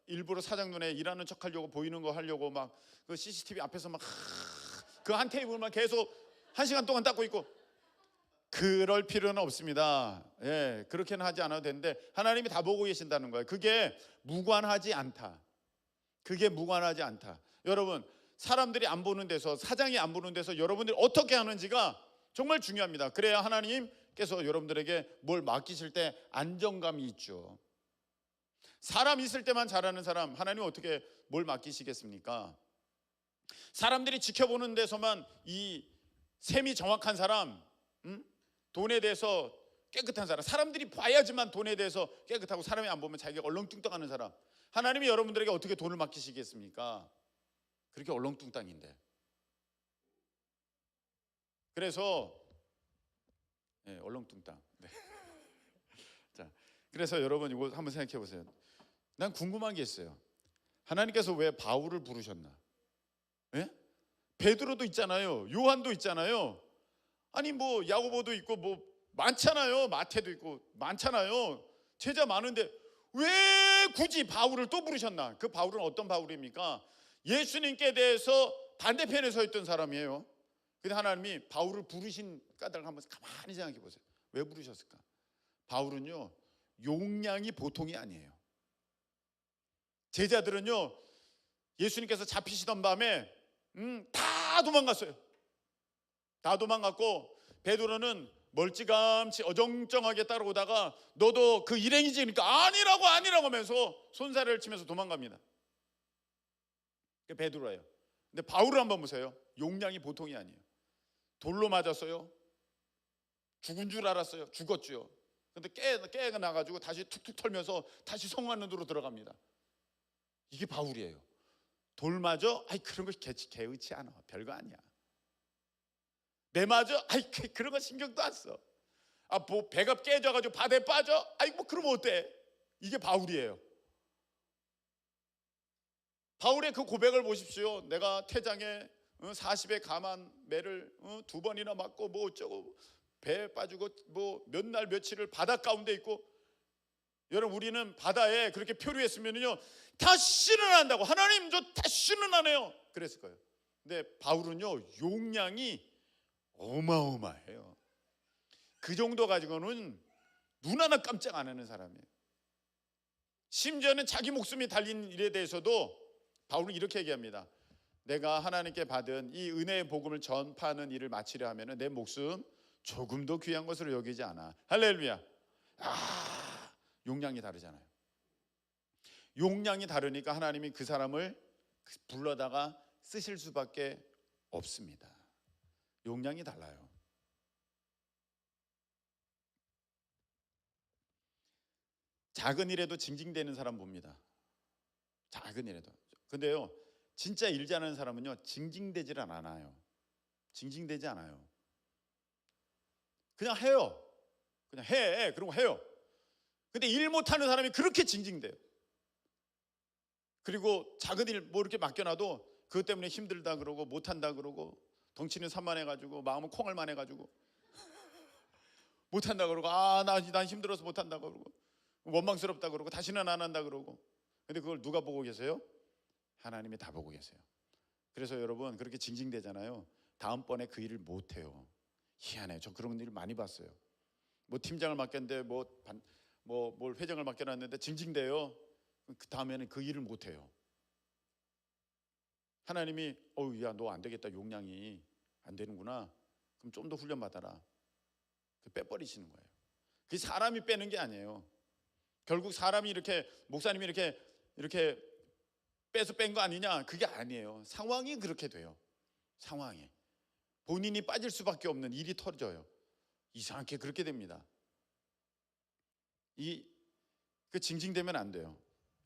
일부러 사장 눈에 일하는 척하려고 보이는 거 하려고 막 그 CCTV 앞에서 막 그 한 테이블만 계속 1시간 동안 닦고 있고, 그럴 필요는 없습니다. 예, 그렇게는 하지 않아도 되는데 하나님이 다 보고 계신다는 거예요. 그게 무관하지 않다. 그게 무관하지 않다. 여러분 사람들이 안 보는 데서, 사장이 안 보는 데서 여러분들이 어떻게 하는지가 정말 중요합니다. 그래야 하나님께서 여러분들에게 뭘 맡기실 때 안정감이 있죠. 사람 있을 때만 잘하는 사람 하나님 어떻게 뭘 맡기시겠습니까? 사람들이 지켜보는 데서만 이 셈이 정확한 사람, 돈에 대해서 깨끗한 사람, 사람들이 봐야지만 돈에 대해서 깨끗하고 사람이 안 보면 자기가 얼렁뚱땅하는 사람, 하나님이 여러분들에게 어떻게 돈을 맡기시겠습니까? 그렇게 얼렁뚱땅인데. 그래서 얼렁뚱땅. 네. 자, 그래서 여러분 이거 한번 생각해 보세요. 난 궁금한 게 있어요. 하나님께서 왜 바울을 부르셨나? 예? 베드로도 있잖아요. 요한도 있잖아요. 아니 뭐 야고보도 있고 뭐 많잖아요. 마태도 있고 많잖아요. 제자 많은데 왜 굳이 바울을 또 부르셨나? 그 바울은 어떤 바울입니까? 예수님께 대해서 반대편에 서 있던 사람이에요. 근데 하나님이 바울을 부르신 까닭을 한번 가만히 생각해 보세요. 왜 부르셨을까? 바울은요, 용량이 보통이 아니에요. 제자들은요, 예수님께서 잡히시던 밤에 다 도망갔어요. 다 도망갔고 베드로는 멀찌감치 어정쩡하게 따라오다가 너도 그 일행이지? 그러니까 아니라고 하면서 손사래를 치면서 도망갑니다. 그게 베드로예요. 근데 바울을 한번 보세요. 용량이 보통이 아니에요. 돌로 맞았어요. 죽은 줄 알았어요. 죽었죠. 근데 깨가 나가지고 다시 툭툭 털면서 다시 성 안으로 들어갑니다. 이게 바울이에요. 돌 맞아? 아이 그런 거 개의치 않아. 별거 아니야. 매 맞아? 아이 그런 거 신경도 안 써. 뭐 배가 깨져가지고 바다에 빠져? 아이 뭐 그러면 어때? 이게 바울이에요. 바울의 그 고백을 보십시오. 내가 태장에 40의 감한 매를 2번이나 맞고 뭐 어쩌고 배에 빠지고 뭐 몇 날 며칠을 바다 가운데 있고. 여러분 우리는 바다에 그렇게 표류했으면요 다시는 안 한다고. 하나님 저 다시는 안 해요 그랬을 거예요. 근데 바울은요 용량이 어마어마해요. 그 정도 가지고는 눈 하나 깜짝 안 하는 사람이에요. 심지어는 자기 목숨이 달린 일에 대해서도 바울은 이렇게 얘기합니다. 내가 하나님께 받은 이 은혜의 복음을 전파하는 일을 마치려 하면 내 목숨 조금도 귀한 것으로 여기지 않아. 할렐루야. 용량이 다르잖아요. 용량이 다르니까 하나님이 그 사람을 불러다가 쓰실 수밖에 없습니다. 용량이 달라요. 작은 일에도 징징대는 사람 봅니다. 작은 일에도. 근데요 진짜 일 잘하는 사람은요 징징대질 않아요. 징징대지 않아요. 그냥 해요. 그냥 해. 그러고 해요. 근데 일 못하는 사람이 그렇게 징징대요. 그리고 작은 일 뭐 이렇게 맡겨놔도 그것 때문에 힘들다 그러고 못한다 그러고 덩치는 산만해가지고 마음은 콩알만해가지고 못한다 그러고 난 힘들어서 못한다 그러고 원망스럽다 그러고 다시는 안 한다 그러고. 근데 그걸 누가 보고 계세요? 하나님이 다 보고 계세요. 그래서 여러분 그렇게 징징대잖아요. 다음번에 그 일을 못해요. 희한해요. 저 그런 일 많이 봤어요. 뭐 팀장을 맡겼는데 뭘 회장을 맡겨놨는데 징징대요. 그 다음에는 그 일을 못해요. 하나님이 야 너 안 되겠다. 용량이 안 되는구나. 그럼 좀 더 훈련 받아라. 빼버리시는 거예요. 그게 사람이 빼는 게 아니에요. 결국 사람이 이렇게 목사님이 이렇게 빼서 뺀 거 아니냐? 그게 아니에요. 상황이 그렇게 돼요. 상황이 본인이 빠질 수밖에 없는 일이 터져요. 이상하게 그렇게 됩니다. 그 징징대면 안 돼요.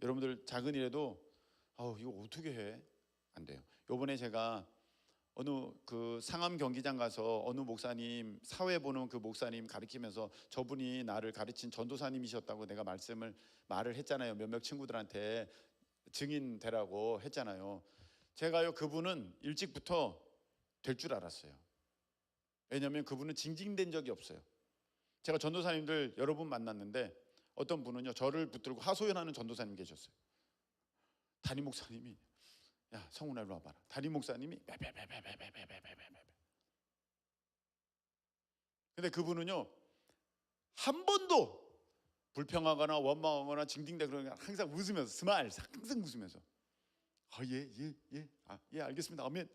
여러분들 작은 일에도 이거 어떻게 해? 안 돼요. 요번에 제가 어느 그 상암 경기장 가서 어느 목사님 사회 보는 그 목사님 가르치면서 저분이 나를 가르친 전도사님이셨다고 내가 말을 했잖아요. 몇몇 친구들한테 증인 되라고 했잖아요. 제가요 그분은 일찍부터 될 줄 알았어요. 왜냐하면 그분은 징징댄 적이 없어요. 제가 전도사님들 여러 분 만났는데 어떤 분은요 저를 붙들고 하소연하는 전도사님 계셨어요. 담임 목사님이 야 성훈아 일로 와봐라. 담임 목사님이 근데 그분은요 한 번도 불평하거나 원망하거나 징징대 그러는 게 항상 웃으면서 스마일 항상 웃으면서 예 알겠습니다. 아멘.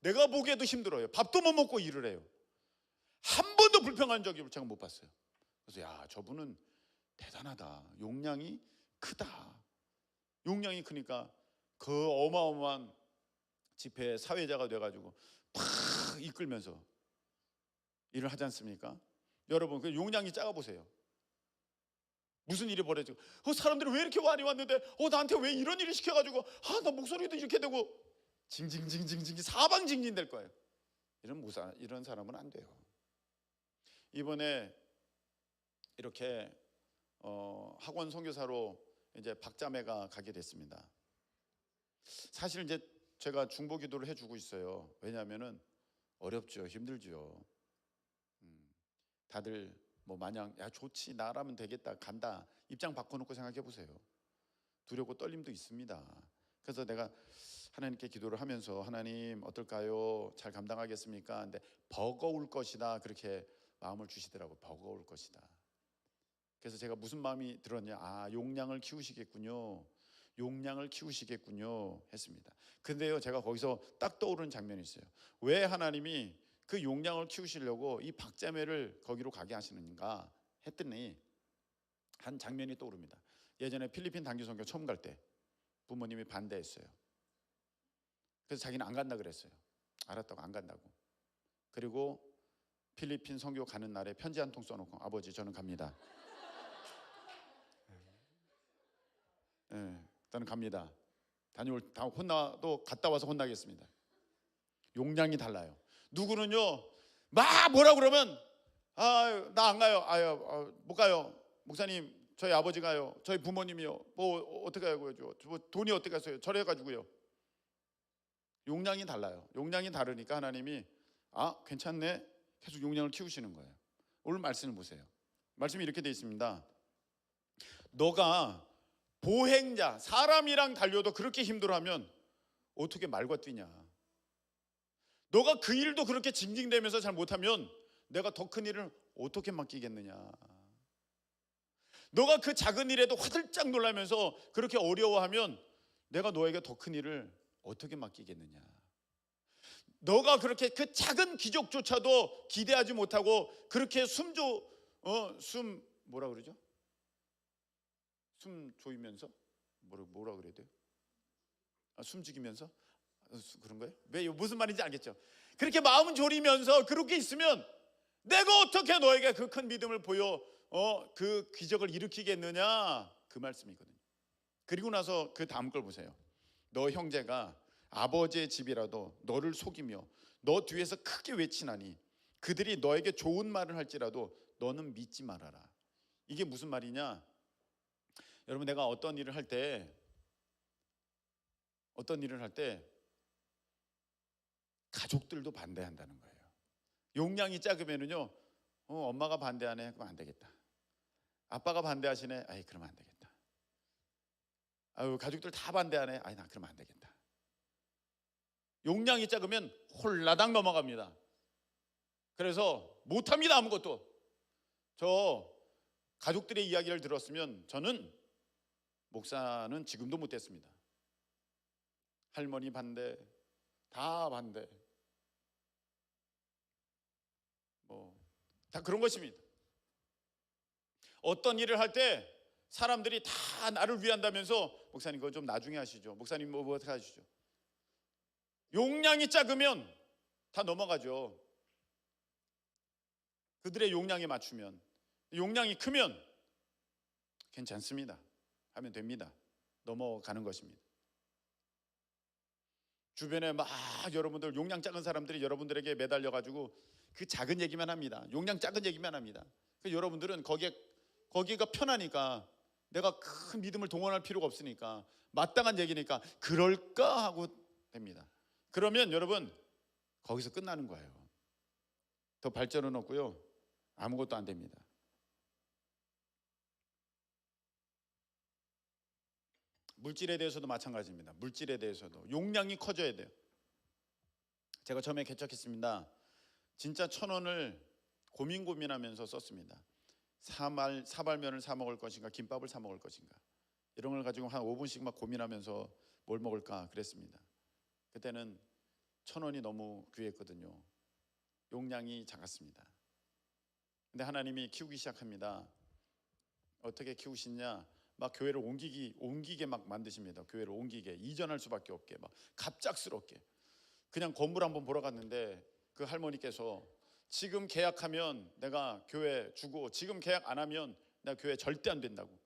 내가 보기에도 힘들어요. 밥도 못 먹고 일을 해요. 한 번도 불평한 적이 제가 못 봤어요. 그래서 야 저분은 대단하다. 용량이 크다. 용량이 크니까 그 어마어마한 집회 사회자가 돼가지고 팍 이끌면서 일을 하지 않습니까? 여러분 그 용량이 작아 보세요. 무슨 일이 벌어지고 사람들이 왜 이렇게 많이 왔는데 나한테 왜 이런 일을 시켜가지고 나 목소리도 이렇게 되고 징징징징징 사방징징 될 거예요. 이런 사람은 안 돼요. 이번에 이렇게 학원 선교사로 이제 박자매가 가게 됐습니다. 사실 이제 제가 중보 기도를 해주고 있어요. 왜냐하면은 어렵죠, 힘들죠. 다들 뭐 마냥 야 좋지 나라면 되겠다 간다 입장 바꿔놓고 생각해 보세요. 두렵고 떨림도 있습니다. 그래서 내가 하나님께 기도를 하면서 하나님 어떨까요? 잘 감당하겠습니까? 근데 버거울 것이다 그렇게 마음을 주시더라고. 버거울 것이다. 그래서 제가 무슨 마음이 들었냐, 용량을 키우시겠군요. 용량을 키우시겠군요 했습니다. 근데요 제가 거기서 딱 떠오르는 장면이 있어요. 왜 하나님이 그 용량을 키우시려고 이 박자매를 거기로 가게 하시는가 했더니 한 장면이 떠오릅니다. 예전에 필리핀 단기 선교 처음 갈 때 부모님이 반대했어요. 그래서 자기는 안 간다 그랬어요. 알았다고 안 간다고. 그리고 필리핀 선교 가는 날에 편지 한 통 써놓고 아버지 저는 갑니다. 저는 갑니다. 다 혼나도 갔다 와서 혼나겠습니다. 용량이 달라요. 누구는요 막 뭐라 그러면 나 안 가요. 못 가요. 목사님 저희 아버지 가요. 저희 부모님이요. 뭐 어떻게 하고요? 뭐 돈이 어떻게 하세요? 저래 가지고요. 용량이 달라요. 용량이 다르니까 하나님이 괜찮네. 계속 용량을 키우시는 거예요. 오늘 말씀을 보세요. 말씀이 이렇게 되어 있습니다. 너가 보행자 사람이랑 달려도 그렇게 힘들어하면 어떻게 말과 뛰냐. 너가 그 일도 그렇게 징징대면서 잘 못하면 내가 더 큰 일을 어떻게 맡기겠느냐. 너가 그 작은 일에도 화들짝 놀라면서 그렇게 어려워하면 내가 너에게 더 큰 일을 어떻게 맡기겠느냐. 너가 그렇게 그 작은 기적조차도 기대하지 못하고 그렇게 뭐라 그러죠? 숨 조이면서 뭐라 그래야 돼요? 숨죽이면서 그런 거예요? 왜 무슨 말인지 알겠죠? 그렇게 마음 졸이면서 그렇게 있으면 내가 어떻게 너에게 그 큰 믿음을 보여 그 기적을 일으키겠느냐 그 말씀이거든요. 그리고 나서 그 다음 걸 보세요. 너 형제가 아버지의 집이라도 너를 속이며 너 뒤에서 크게 외치나니 그들이 너에게 좋은 말을 할지라도 너는 믿지 말아라. 이게 무슨 말이냐? 여러분 내가 어떤 일을 할 때 가족들도 반대한다는 거예요. 용량이 작으면은요 엄마가 반대하네 그럼 안 되겠다. 아빠가 반대하시네 그러면 안 되겠다. 가족들 다 반대하네 나 그러면 안 되겠다. 용량이 작으면 홀라당 넘어갑니다. 그래서 못합니다. 아무것도. 저 가족들의 이야기를 들었으면 저는 목사는 지금도 못했습니다. 할머니 반대, 다 반대, 다 그런 것입니다. 어떤 일을 할 때 사람들이 다 나를 위한다면서 목사님 그거 좀 나중에 하시죠. 목사님 뭐 어떻게 하시죠? 용량이 작으면 다 넘어가죠. 그들의 용량에 맞추면. 용량이 크면 괜찮습니다. 하면 됩니다. 넘어가는 것입니다. 주변에 막 여러분들 용량 작은 사람들이 여러분들에게 매달려가지고 그 작은 얘기만 합니다. 용량 작은 얘기만 합니다. 여러분들은 거기가 편하니까 내가 큰 믿음을 동원할 필요가 없으니까 마땅한 얘기니까 그럴까 하고 됩니다. 그러면 여러분 거기서 끝나는 거예요. 더 발전은 없고요. 아무것도 안 됩니다. 물질에 대해서도 마찬가지입니다. 물질에 대해서도 용량이 커져야 돼요. 제가 처음에 개척했습니다. 진짜 1,000원을 고민하면서 썼습니다. 사발면을 사 먹을 것인가 김밥을 사 먹을 것인가 이런 걸 가지고 한 5분씩 막 고민하면서 뭘 먹을까 그랬습니다. 그때는 1,000원이 너무 귀했거든요. 용량이 작았습니다. 근데 하나님이 키우기 시작합니다. 어떻게 키우시냐? 막 교회를 옮기게 막 만드십니다. 교회를 옮기게 이전할 수밖에 없게 막 갑작스럽게 그냥 건물 한번 보러 갔는데 그 할머니께서 지금 계약하면 내가 교회 주고 지금 계약 안 하면 내가 교회 절대 안 된다고.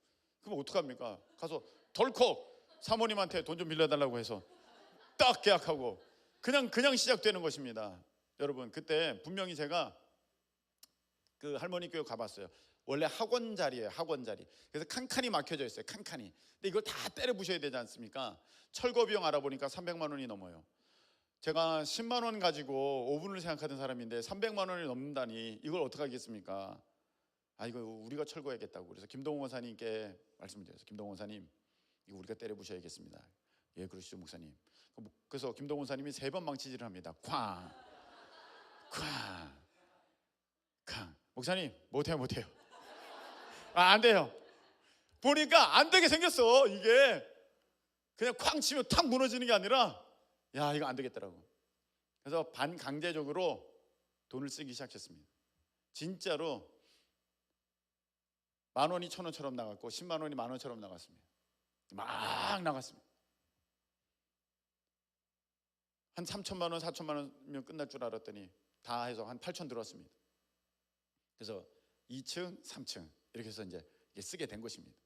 그럼 어떡합니까? 가서 덜컥 사모님한테 돈 좀 빌려달라고 해서 딱 계약하고 그냥 시작되는 것입니다. 여러분, 그때 분명히 제가 그 할머니 교회 가봤어요. 원래 학원 자리예요, 학원 자리. 그래서 칸칸이 막혀져 있어요, 칸칸이. 근데 이걸 다 때려 부셔야 되지 않습니까? 철거 비용 알아보니까 300만 원이 넘어요. 제가 10만 원 가지고 5분을 생각하던 사람인데 300만 원이 넘는다니 이걸 어떻게 하겠습니까? 아, 이거 우리가 철거해야겠다고. 그래서 김동원 원사님께 말씀을 드렸어요. 김동원 원사님, 이거 우리가 때려 부셔야겠습니다. 예, 그러시죠 목사님. 그래서 김동원 원사님이 3번 망치질을 합니다. 쾅, 쾅, 쾅. 목사님 못해요. 아, 안 돼요. 보니까 안 되게 생겼어. 이게 그냥 쾅 치면 탁 무너지는 게 아니라, 야, 이거 안 되겠더라고. 그래서 반강제적으로 돈을 쓰기 시작했습니다. 진짜로 10,000원이 1,000원처럼 나갔고 10만 원이 10,000원처럼 나갔습니다. 막 나갔습니다. 한 3천만 원, 4천만 원이면 끝날 줄 알았더니 다 해서 한 8천 들어왔습니다. 그래서 2층, 3층 이렇게 해서 이제 쓰게 된 것입니다.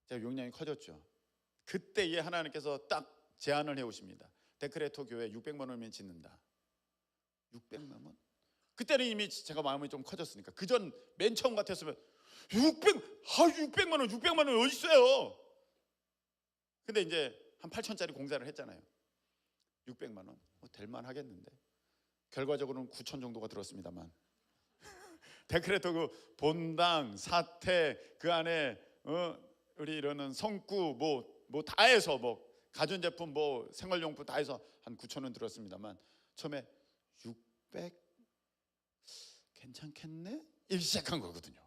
제가 용량이 커졌죠. 그때에 하나님께서 딱 제안을 해오십니다. 데크레토 교회 600만 원이면 짓는다. 600만 원? 그때는 이미 제가 마음이 좀 커졌으니까. 그전 맨 처음 같았으면 600만 원 어디 있어요? 근데 이제 한 8천짜리 공사를 했잖아요. 600만 원? 될만 하겠는데. 결과적으로는 9천 정도가 들었습니다만. 데크레토 그 본당, 사택, 그 안에 우리 이러는 성구 뭐 다 해서 뭐 가전제품 뭐 생활용품 다 해서 한 9천 원 들었습니다만, 처음에 600 괜찮겠네? 이렇게 시작한 거거든요.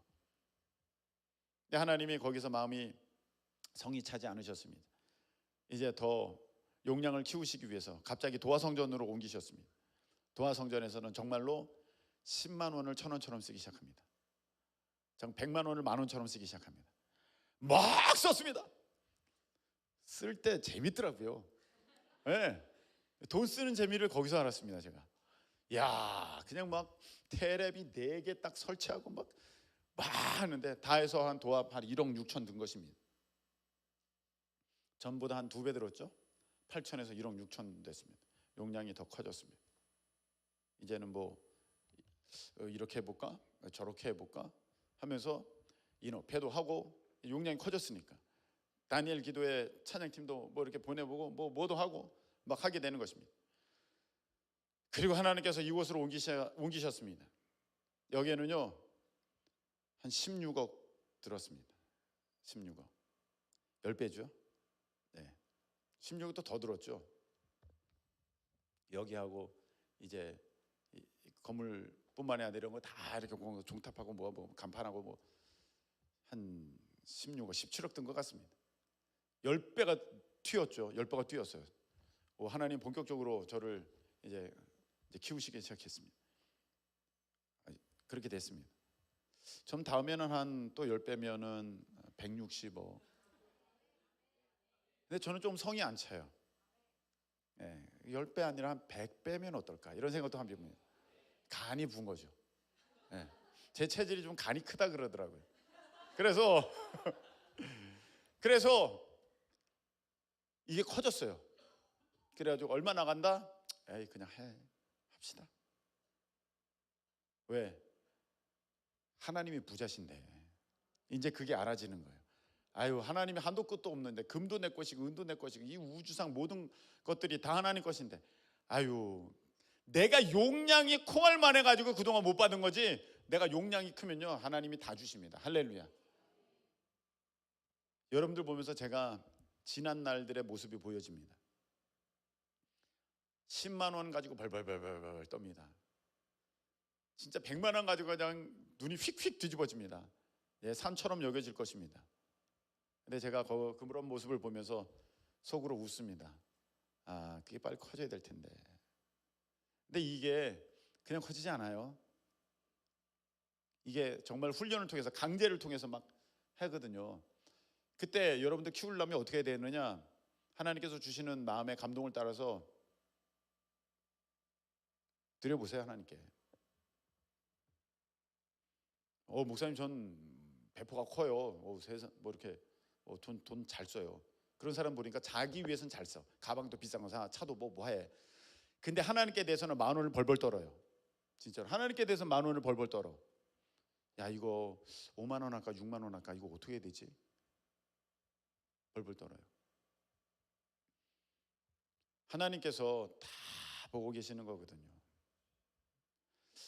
근데 하나님이 거기서 마음이 성이 차지 않으셨습니다. 이제 더 용량을 키우시기 위해서 갑자기 도화성전으로 옮기셨습니다. 도화성전에서는 정말로 10만 원을 1,000원처럼 쓰기 시작합니다. 정 100만 원을 10,000원처럼 쓰기 시작합니다. 막 썼습니다. 쓸 때 재밌더라고요. 네. 돈 쓰는 재미를 거기서 알았습니다. 제가. 야, 그냥 막 테레비 4개 딱 설치하고 막 하는데 다 해서 한 도합 한 1억 6천 든 것입니다. 전보다 한 2배 들었죠. 8천에서 1억 6천 됐습니다. 용량이 더 커졌습니다. 이제는 뭐 이렇게 해볼까, 저렇게 해볼까 하면서 인업해도 하고, 용량이 커졌으니까 다니엘 기도회 찬양팀도 뭐 이렇게 보내보고 뭐도 하고 막 하게 되는 것입니다. 그리고 하나님께서 이곳으로 옮기셨습니다. 여기에는요 한 16억 들었습니다. 16억 10배죠. 네. 16억도 더 들었죠. 여기하고 이제 건물뿐만이 아니라 이런 거 다 이렇게 종탑하고 뭐 간판하고 뭐 한 16억, 17억 든 것 같습니다. 10배가 튀었죠. 10배가 뛰었어요. 하나님 본격적으로 저를 이제 키우시기 시작했습니다. 그렇게 됐습니다. 좀 다음에는 한 또 10배면은 160억. 근데 저는 좀 성이 안 차요. 10배 아니라 한 100배면 어떨까, 이런 생각도 합니다. 간이 부은 거죠. 제 체질이 좀 간이 크다 그러더라고요. 그래서 이게 커졌어요. 그래가지고 얼마 나간다? 에이, 그냥 합시다. 왜? 하나님이 부자신데 이제 그게 알아지는 거예요. 아유, 하나님이 한도 끝도 없는데 금도 내 것이고 은도 내 것이고 이 우주상 모든 것들이 다 하나님 것인데, 아유, 내가 용량이 콩알만 해가지고 그동안 못 받은 거지, 내가 용량이 크면요 하나님이 다 주십니다. 할렐루야. 여러분들 보면서 제가 지난 날들의 모습이 보여집니다. 10만 원 가지고 벌벌 떱니다. 진짜 100만 원 가지고 그냥 눈이 휙휙 뒤집어집니다. 산처럼 여겨질 것입니다. 근데 제가 그런 모습을 보면서 속으로 웃습니다. 아, 그게 빨리 커져야 될 텐데. 근데 이게 그냥 커지지 않아요. 이게 정말 훈련을 통해서, 강제를 통해서 막 하거든요. 그때 여러분들 키우려면 어떻게 해야 되느냐, 하나님께서 주시는 마음의 감동을 따라서 드려보세요. 하나님께 목사님 전 배포가 커요. 세상 뭐 이렇게 돈 잘 써요. 그런 사람 보니까 자기 위해서는 잘 써. 가방도 비싼 거 사, 차도 뭐 해. 근데 하나님께 대해서는 10,000원을 벌벌 떨어요. 진짜로 하나님께 대해서 10,000원을 벌벌 떨어. 야, 이거 5만 원 할까 6만 원 할까 이거 어떻게 해야 되지? 벌벌 떨어요. 하나님께서 다 보고 계시는 거거든요.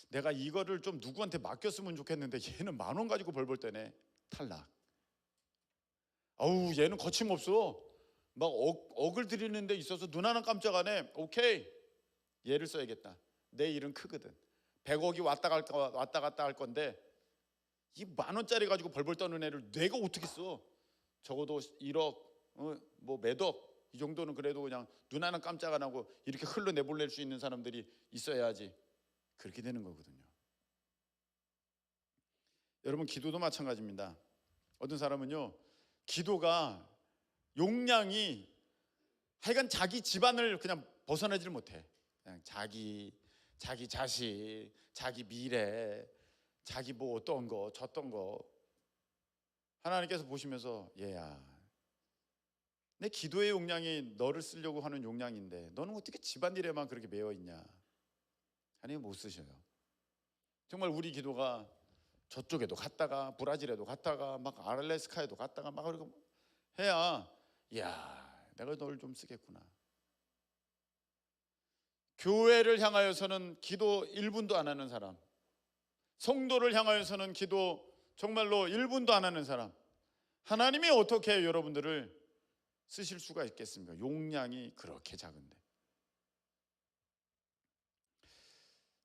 내가 이거를 좀 누구한테 맡겼으면 좋겠는데 얘는 10,000원 가지고 벌벌 떠네. 탈락. 아우, 얘는 거침없어. 막 억을 들이는 데 있어서 눈 하나 깜짝 안 해. 오케이, 얘를 써야겠다. 내 일은 크거든. 100억이 왔다 갔다 할 건데 이 10,000원짜리 가지고 벌벌 떠는 애를 내가 어떻게 써? 적어도 1억, 뭐 몇억 이 정도는 그래도 그냥 눈 하나 깜짝 안 하고 이렇게 흘러내보낼 수 있는 사람들이 있어야지. 그렇게 되는 거거든요. 여러분, 기도도 마찬가지입니다. 어떤 사람은요, 기도가 용량이 하여간 자기 집안을 그냥 벗어나질 못해. 그냥 자기 자식, 자기 미래, 자기 뭐 어떤 거 저떤 거. 하나님께서 보시면서 얘야, 내 기도의 용량이 너를 쓰려고 하는 용량인데 너는 어떻게 집안일에만 그렇게 매여 있냐. 하나님 못 쓰셔요. 정말 우리 기도가 저쪽에도 갔다가 브라질에도 갔다가 막 알래스카에도 갔다가 막 그러고 해야, 야, 내가 널 좀 쓰겠구나. 교회를 향하여서는 기도 1분도 안 하는 사람, 성도를 향하여서는 기도 정말로 1분도 안 하는 사람, 하나님이 어떻게 여러분들을 쓰실 수가 있겠습니까? 용량이 그렇게 작은데.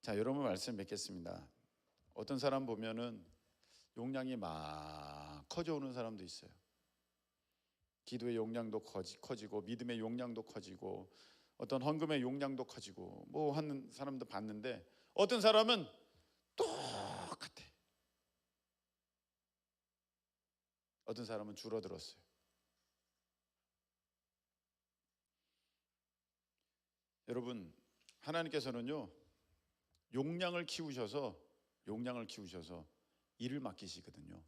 자, 여러분 말씀 맺겠습니다. 어떤 사람 보면은 용량이 막 커져오는 사람도 있어요. 기도의 용량도 커지고 믿음의 용량도 커지고 어떤 헌금의 용량도 커지고 뭐 하는 사람도 봤는데, 어떤 사람은 똑같아. 어떤 사람은 줄어들었어요. 여러분, 하나님께서는요, 용량을 키우셔서 일을 맡기시거든요.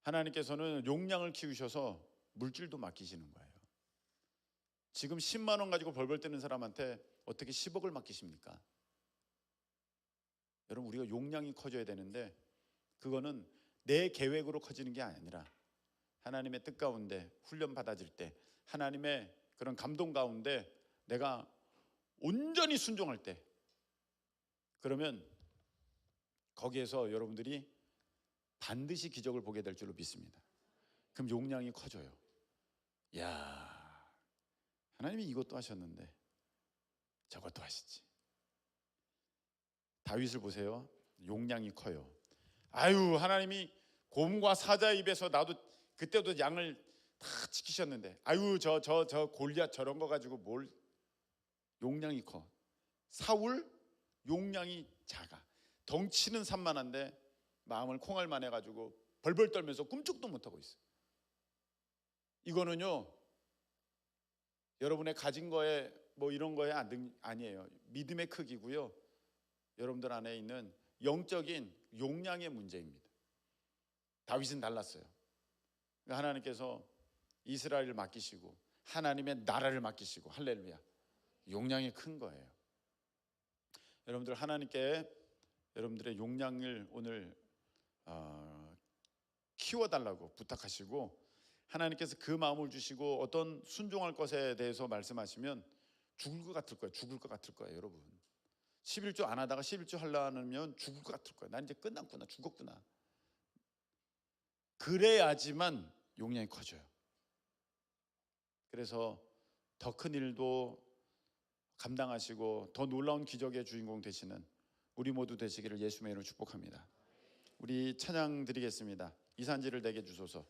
하나님께서는 용량을 키우셔서 물질도 맡기시는 거예요. 지금 10만 원 가지고 벌벌 뜨는 사람한테 어떻게 10억을 맡기십니까? 여러분, 우리가 용량이 커져야 되는데 그거는 내 계획으로 커지는 게 아니라 하나님의 뜻 가운데 훈련 받아질 때, 하나님의 그런 감동 가운데 내가 온전히 순종할 때, 그러면 거기에서 여러분들이 반드시 기적을 보게 될 줄로 믿습니다. 그럼 용량이 커져요. 야, 하나님이 이것도 하셨는데 저것도 하시지. 다윗을 보세요. 용량이 커요. 아유, 하나님이 곰과 사자 입에서 나도 그때도 양을 다 지키셨는데, 아유, 저 골리앗 저런 거 가지고 뭘. 용량이 커. 사울 용량이 작아. 덩치는 산만한데 마음을 콩알만 해가지고 벌벌 떨면서 꿈쩍도 못하고 있어. 이거는요, 여러분의 가진 거에 뭐 이런 거에 아니에요. 믿음의 크기고요, 여러분들 안에 있는 영적인 용량의 문제입니다. 다윗은 달랐어요. 그러니까 하나님께서 이스라엘을 맡기시고 하나님의 나라를 맡기시고, 할렐루야, 용량이 큰 거예요. 여러분들, 하나님께 여러분들의 용량을 오늘 키워달라고 부탁하시고, 하나님께서 그 마음을 주시고 어떤 순종할 것에 대해서 말씀하시면 죽을 것 같을 거예요. 여러분, 11조 안 하다가 11조 하려면 죽을 것 같을 거예요. 난 이제 끝났구나, 죽었구나. 그래야지만 용량이 커져요. 그래서 더 큰 일도 감당하시고 더 놀라운 기적의 주인공 되시는 우리 모두 되시기를 예수님의 이름으로 축복합니다. 우리 찬양 드리겠습니다. 이산지를 내게 주소서.